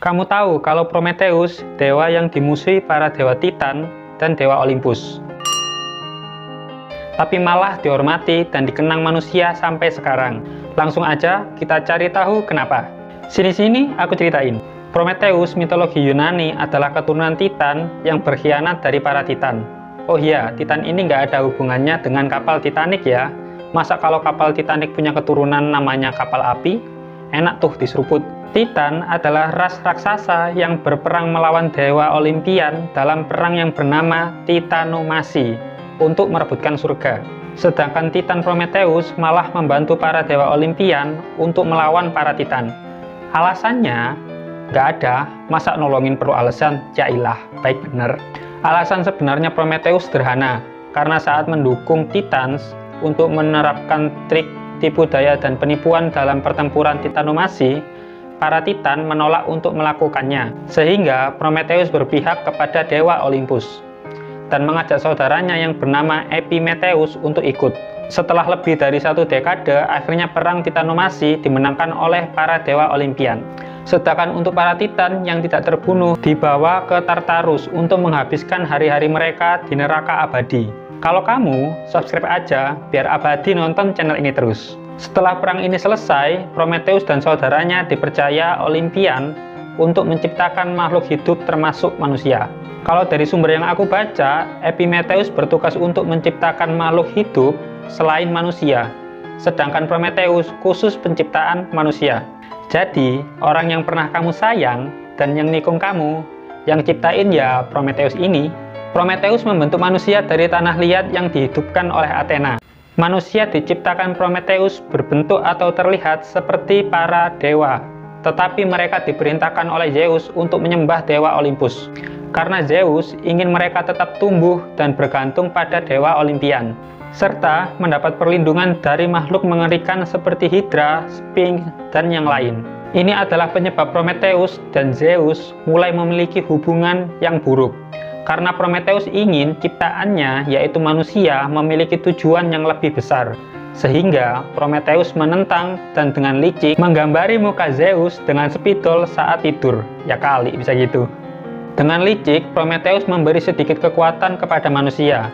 Kamu tahu kalau Prometheus, dewa yang dimusuhi para dewa Titan dan dewa Olympus. Tapi malah dihormati dan dikenang manusia sampai sekarang. Langsung aja kita cari tahu kenapa. Sini-sini aku ceritain. Prometheus mitologi Yunani adalah keturunan Titan yang berkhianat dari para Titan. Oh iya, Titan ini nggak ada hubungannya dengan kapal Titanic ya. Masa kalau kapal Titanic punya keturunan namanya kapal api? Enak tuh diseruput. Titan adalah ras raksasa yang berperang melawan dewa Olympian dalam perang yang bernama Titanomachy untuk merebutkan surga. Sedangkan Titan Prometheus malah membantu para dewa Olympian untuk melawan para Titan. Alasannya nggak ada, masa nolongin perlu alasan? Yailah, baik bener. Alasan sebenarnya Prometheus sederhana, karena saat mendukung Titans untuk menerapkan trik tipu daya dan penipuan dalam pertempuran Titanomachy, para Titan menolak untuk melakukannya, sehingga Prometheus berpihak kepada dewa Olympus dan mengajak saudaranya yang bernama Epimetheus untuk ikut. Setelah lebih dari 1 dekade, akhirnya perang Titanomachy dimenangkan oleh para dewa Olympian. Sedangkan untuk para Titan yang tidak terbunuh dibawa ke Tartarus untuk menghabiskan hari-hari mereka di neraka abadi. Kalau kamu, subscribe aja biar abadi nonton channel ini terus. Setelah perang ini selesai, Prometheus dan saudaranya dipercaya Olympian untuk menciptakan makhluk hidup termasuk manusia. Kalau dari sumber yang aku baca, Epimetheus bertugas untuk menciptakan makhluk hidup selain manusia, sedangkan Prometheus khusus penciptaan manusia. Jadi, orang yang pernah kamu sayang dan yang nikung kamu, yang ciptain ya Prometheus ini. Prometheus membentuk manusia dari tanah liat yang dihidupkan oleh Athena. Manusia diciptakan Prometheus berbentuk atau terlihat seperti para dewa, tetapi mereka diperintahkan oleh Zeus untuk menyembah dewa Olympus. Karena Zeus ingin mereka tetap tumbuh dan bergantung pada dewa Olympian, serta mendapat perlindungan dari makhluk mengerikan seperti Hydra, Sphinx, dan yang lain. Ini adalah penyebab Prometheus dan Zeus mulai memiliki hubungan yang buruk. Karena Prometheus ingin ciptaannya, yaitu manusia, memiliki tujuan yang lebih besar. Sehingga Prometheus menentang dan dengan licik menggambari muka Zeus dengan spidol saat tidur. Ya kali bisa gitu. Dengan licik, Prometheus memberi sedikit kekuatan kepada manusia.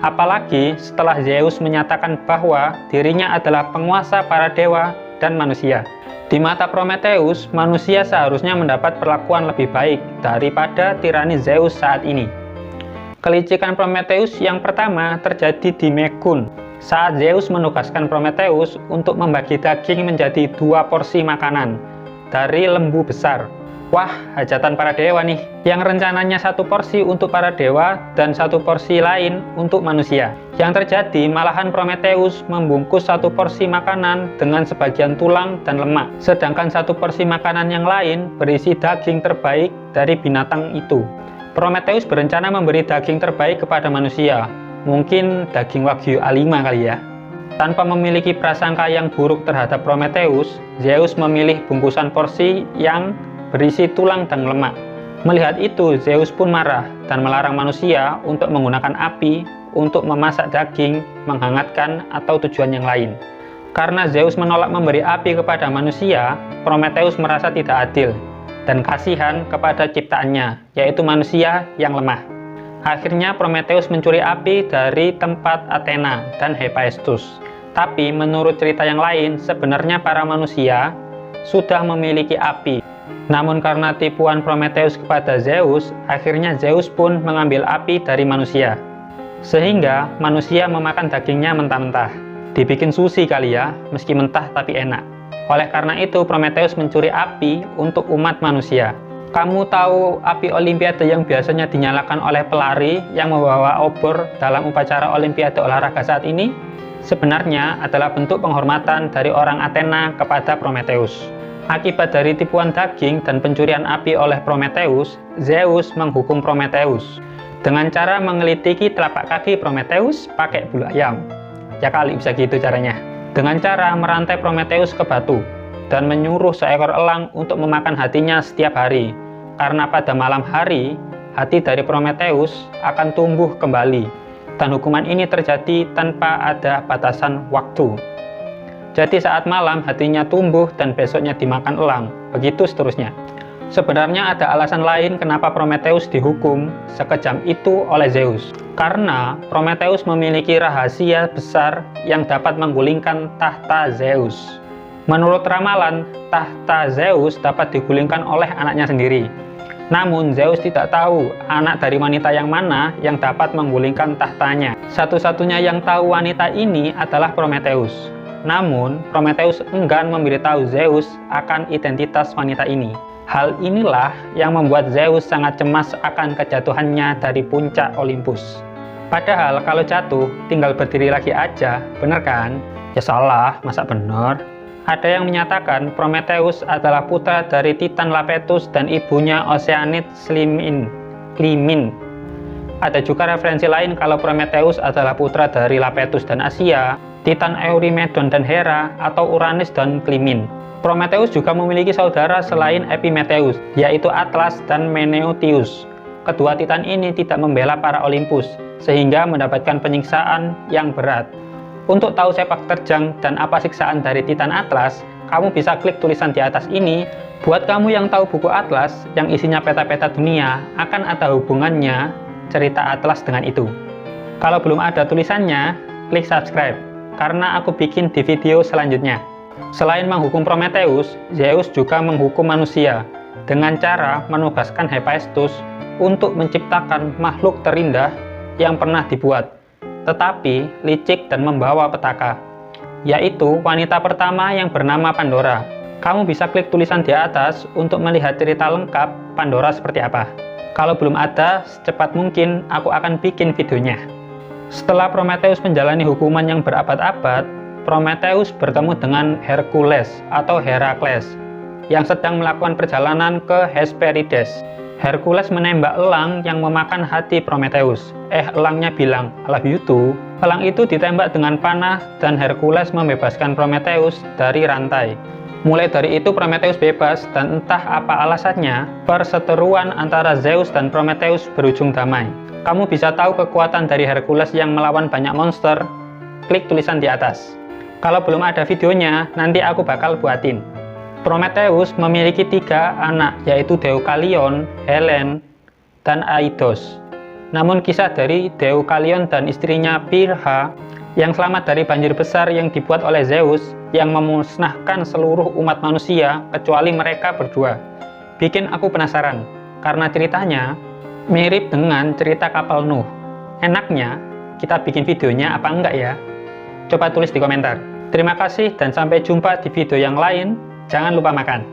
Apalagi setelah Zeus menyatakan bahwa dirinya adalah penguasa para dewa dan manusia. Di mata Prometheus, manusia seharusnya mendapat perlakuan lebih baik daripada tirani Zeus saat ini. Kelicikan Prometheus yang pertama terjadi di Mekun, saat Zeus menugaskan Prometheus untuk membagi daging menjadi 2 porsi makanan dari lembu besar. Wah, hajatan para dewa nih, yang rencananya 1 porsi untuk para dewa dan 1 porsi lain untuk manusia. Yang terjadi malahan Prometheus membungkus 1 porsi makanan dengan sebagian tulang dan lemak, sedangkan 1 porsi makanan yang lain berisi daging terbaik dari binatang itu. Prometheus berencana memberi daging terbaik kepada manusia, mungkin daging Wagyu A5 kali ya. Tanpa memiliki prasangka yang buruk terhadap Prometheus, Zeus memilih bungkusan porsi yang berisi tulang dan lemak. Melihat itu, Zeus pun marah dan melarang manusia untuk menggunakan api untuk memasak daging, menghangatkan, atau tujuan yang lain. Karena Zeus menolak memberi api kepada manusia, Prometheus merasa tidak adil dan kasihan kepada ciptaannya, yaitu manusia yang lemah. Akhirnya Prometheus mencuri api dari tempat Athena dan Hephaestus. Tapi menurut cerita yang lain, sebenarnya para manusia sudah memiliki api. Namun karena tipuan Prometheus kepada Zeus, akhirnya Zeus pun mengambil api dari manusia. Sehingga manusia memakan dagingnya mentah-mentah. Dibikin sushi kali ya, meski mentah tapi enak. Oleh karena itu, Prometheus mencuri api untuk umat manusia. Kamu tahu api Olimpiade yang biasanya dinyalakan oleh pelari yang membawa obor dalam upacara Olimpiade olahraga saat ini? Sebenarnya adalah bentuk penghormatan dari orang Athena kepada Prometheus. Akibat dari tipuan daging dan pencurian api oleh Prometheus, Zeus menghukum Prometheus dengan cara mengelitiki telapak kaki Prometheus pakai bulu ayam. Ya kali bisa gitu caranya. Dengan cara merantai Prometheus ke batu dan menyuruh seekor elang untuk memakan hatinya setiap hari. Karena pada malam hari, hati dari Prometheus akan tumbuh kembali. Dan hukuman ini terjadi tanpa ada batasan waktu. Jadi saat malam hatinya tumbuh dan besoknya dimakan elang, begitu seterusnya. Sebenarnya ada alasan lain kenapa Prometheus dihukum sekejam itu oleh Zeus. Karena Prometheus memiliki rahasia besar yang dapat menggulingkan tahta Zeus. Menurut ramalan, tahta Zeus dapat digulingkan oleh anaknya sendiri. Namun Zeus tidak tahu anak dari wanita yang mana yang dapat menggulingkan tahtanya. Satu-satunya yang tahu wanita ini adalah Prometheus. Namun Prometheus enggan memberitahu Zeus akan identitas wanita ini. Hal inilah yang membuat Zeus sangat cemas akan kejatuhannya dari puncak Olympus. Padahal kalau jatuh tinggal berdiri lagi aja, bener kan? Ya salah, masa bener? Ada yang menyatakan Prometheus adalah putra dari Titan Iapetus dan ibunya Oceanid Clymene. Ada juga referensi lain kalau Prometheus adalah putra dari Iapetus dan Asia, Titan Eurymedon dan Hera, atau Uranus dan Clymene. Prometheus juga memiliki saudara selain Epimetheus, yaitu Atlas dan Meneutius. Kedua titan ini tidak membela para Olympus, sehingga mendapatkan penyiksaan yang berat. Untuk tahu sepak terjang dan apa siksaan dari Titan Atlas, kamu bisa klik tulisan di atas ini. Buat kamu yang tahu buku Atlas, yang isinya peta-peta dunia, akan ada hubungannya cerita Atlas dengan itu. Kalau belum ada tulisannya, klik subscribe, karena aku bikin di video selanjutnya. Selain menghukum Prometheus, Zeus juga menghukum manusia dengan cara menugaskan Hephaestus untuk menciptakan makhluk terindah yang pernah dibuat, tetapi licik dan membawa petaka, yaitu wanita pertama yang bernama Pandora. Kamu bisa klik tulisan di atas untuk melihat cerita lengkap Pandora seperti apa. Kalau belum ada, secepat mungkin aku akan bikin videonya. Setelah Prometheus menjalani hukuman yang berabad-abad, Prometheus bertemu dengan Hercules atau Herakles yang sedang melakukan perjalanan ke Hesperides. Hercules menembak elang yang memakan hati Prometheus. Elangnya bilang, "I love you too." Elang itu ditembak dengan panah dan Hercules membebaskan Prometheus dari rantai. Mulai dari itu Prometheus bebas dan entah apa alasannya, perseteruan antara Zeus dan Prometheus berujung damai. Kamu bisa tahu kekuatan dari Hercules yang melawan banyak monster. Klik tulisan di atas. Kalau belum ada videonya, nanti aku bakal buatin. Prometheus memiliki 3 anak, yaitu Deukalion, Helen, dan Aidos. Namun kisah dari Deukalion dan istrinya Pirha yang selamat dari banjir besar yang dibuat oleh Zeus yang memusnahkan seluruh umat manusia kecuali mereka berdua, bikin aku penasaran, karena ceritanya mirip dengan cerita kapal Nuh. Enaknya, kita bikin videonya apa enggak ya? Coba tulis di komentar. Terima kasih dan sampai jumpa di video yang lain. Jangan lupa makan.